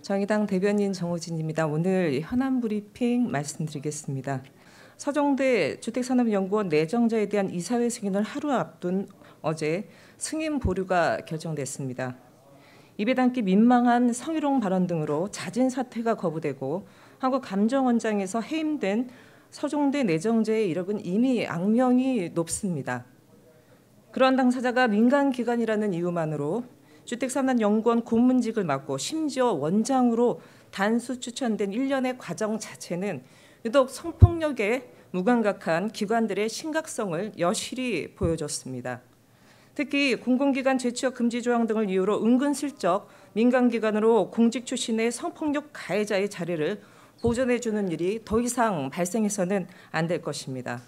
정의당 대변인 정호진입니다. 오늘 현안 브리핑 말씀드리겠습니다. 서정대 주택산업연구원 내정자에 대한 이사회 승인을 하루 앞둔 어제 승인 보류가 결정됐습니다. 입에 담기 민망한 성희롱 발언 등으로 자진 사퇴가 거부되고 한국감정원장에서 해임된 서정대 내정자의 이력은 이미 악명이 높습니다. 그러한 당사자가 민간기관이라는 이유만으로 주택산업연구원 고문직을 맡고 심지어 원장으로 단수 추천된 일련의 과정 자체는 유독 성폭력에 무감각한 기관들의 심각성을 여실히 보여줬습니다. 특히 공공기관 재취업 금지 조항 등을 이유로 은근슬쩍 민간기관으로 공직 출신의 성폭력 가해자의 자리를 보존해주는 일이 더 이상 발생해서는 안 될 것입니다.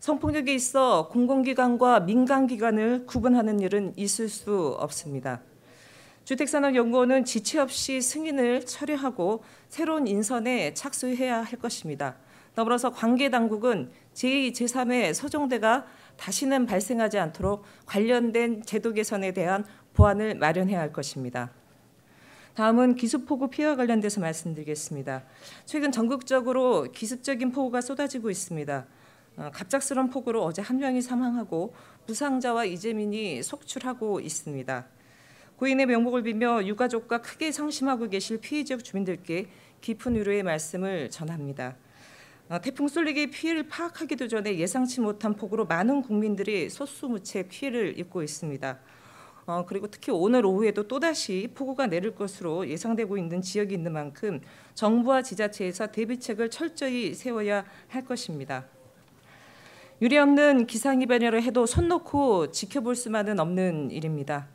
성폭력에 있어 공공기관과 민간기관을 구분하는 일은 있을 수 없습니다. 주택산업연구원은 지체 없이 승인을 철회하고 새로운 인선에 착수해야 할 것입니다. 더불어서 관계당국은 제2, 제3의 서정대가 다시는 발생하지 않도록 관련된 제도 개선에 대한 보완을 마련해야 할 것입니다. 다음은 기습폭우 피해와 관련돼서 말씀드리겠습니다. 최근 전국적으로 기습적인 폭우가 쏟아지고 있습니다. 갑작스러운 폭우로 어제 한 명이 사망하고 부상자와 이재민이 속출하고 있습니다. 고인의 명복을 빌며 유가족과 크게 상심하고 계실 피해 지역 주민들께 깊은 위로의 말씀을 전합니다. 태풍 쏠릭의 피해를 파악하기도 전에 예상치 못한 폭우로 많은 국민들이 소수무책 피해를 입고 있습니다. 그리고 특히 오늘 오후에도 또다시 폭우가 내릴 것으로 예상되고 있는 지역이 있는 만큼 정부와 지자체에서 대비책을 철저히 세워야 할 것입니다. 유례없는 기상이변이라 해도 손 놓고 지켜볼 수만은 없는 일입니다.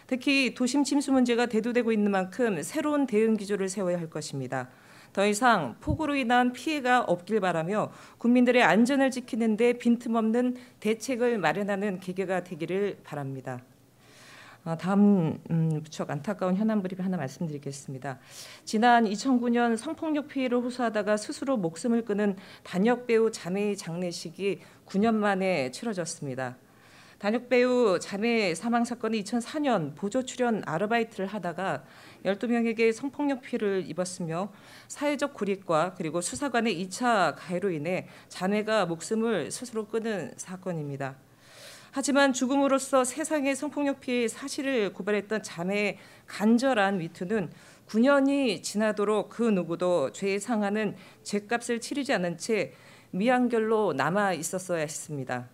특히 도심 침수 문제가 대두되고 있는 만큼 새로운 대응 기조를 세워야 할 것입니다. 더 이상 폭우로 인한 피해가 없길 바라며 국민들의 안전을 지키는 데 빈틈없는 대책을 마련하는 계기가 되기를 바랍니다. 다음 무척 안타까운 현안 브리핑 하나 말씀드리겠습니다. 지난 2009년 성폭력 피해를 호소하다가 스스로 목숨을 끊은 단역 배우 자매의 장례식이 9년 만에 치러졌습니다. 단역 배우 자매 사망 사건이 2004년 보조 출연 아르바이트를 하다가 12명에게 성폭력 피해를 입었으며 사회적 고립과 그리고 수사관의 2차 가해로 인해 자매가 목숨을 스스로 끊은 사건입니다. 하지만 죽음으로써 세상의 성폭력 피해의 사실을 고발했던 자매의 간절한 위투는 9년이 지나도록 그 누구도 죄에 상하는 죄값을 치르지 않은 채 미안결로 남아 있었어야 했습니다.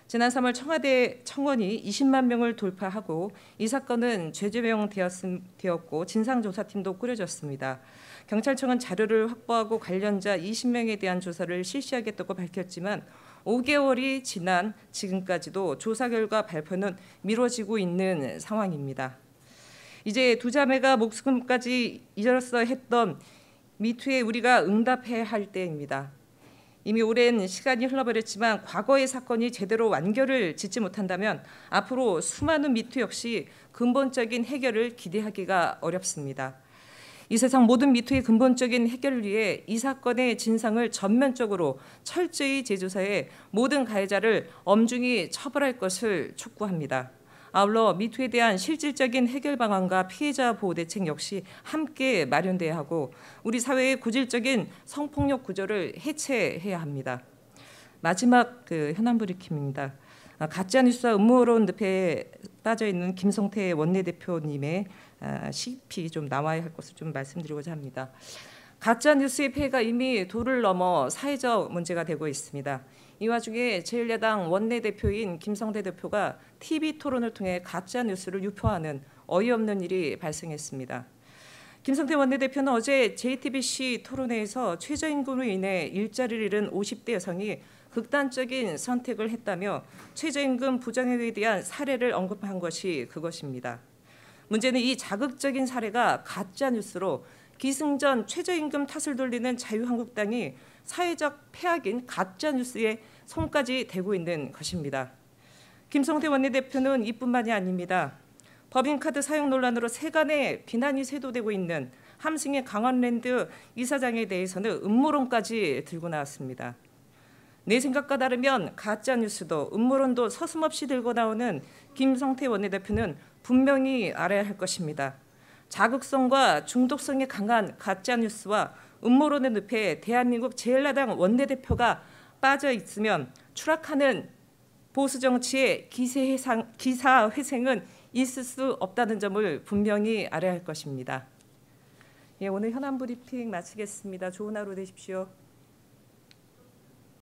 지난 3월 청와대 청원이 20만 명을 돌파하고 이 사건은 죄제명되었고 진상조사팀도 꾸려졌습니다. 경찰청은 자료를 확보하고 관련자 20명에 대한 조사를 실시하겠다고 밝혔지만 5개월이 지난 지금까지도 조사 결과 발표는 미뤄지고 있는 상황입니다. 이제 두 자매가 목숨까지 잃었어 했던 미투에 우리가 응답해야 할 때입니다. 이미 오랜 시간이 흘러버렸지만 과거의 사건이 제대로 완결을 짓지 못한다면 앞으로 수많은 미투 역시 근본적인 해결을 기대하기가 어렵습니다. 이 세상 모든 미투의 근본적인 해결을 위해 이 사건의 진상을 전면적으로 철저히 재조사해 모든 가해자를 엄중히 처벌할 것을 촉구합니다. 아울러 미투에 대한 실질적인 해결 방안과 피해자 보호 대책 역시 함께 마련돼야 하고 우리 사회의 고질적인 성폭력 구조를 해체해야 합니다. 마지막 현안 브리핑입니다. 가짜뉴스와 음모론 늪에 빠져있는 김성태 원내대표님의 시입이 좀 나와야 할 것을 좀 말씀드리고자 합니다. 가짜뉴스의 폐해가 이미 도를 넘어 사회적 문제가 되고 있습니다. 이 와중에 제1야당 원내대표인 김성태 대표가 TV토론을 통해 가짜뉴스를 유포하는 어이없는 일이 발생했습니다. 김성태 원내대표는 어제 JTBC 토론회에서 최저임금으로 인해 일자리를 잃은 50대 여성이 극단적인 선택을 했다며 최저임금 부정행위에 대한 사례를 언급한 것이 그것입니다. 문제는 이 자극적인 사례가 가짜뉴스로 기승전 최저임금 탓을 돌리는 자유한국당이 사회적 폐악인 가짜뉴스에 손까지 대고 있는 것입니다. 김성태 원내대표는 이뿐만이 아닙니다. 법인카드 사용 논란으로 세간의 비난이 쇄도되고 있는 함승의 강원랜드 이사장에 대해서는 음모론까지 들고 나왔습니다. 내 생각과 다르면 가짜뉴스도 음모론도 서슴없이 들고 나오는 김성태 원내대표는 분명히 알아야 할 것입니다. 자극성과 중독성이 강한 가짜 뉴스와 음모론의 늪에 대한민국 제1야당 원내대표가 빠져 있으면 추락하는 보수 정치의 기사 회생은 있을 수 없다는 점을 분명히 알아야 할 것입니다. 예, 오늘 현안 브리핑 마치겠습니다. 좋은 하루 되십시오.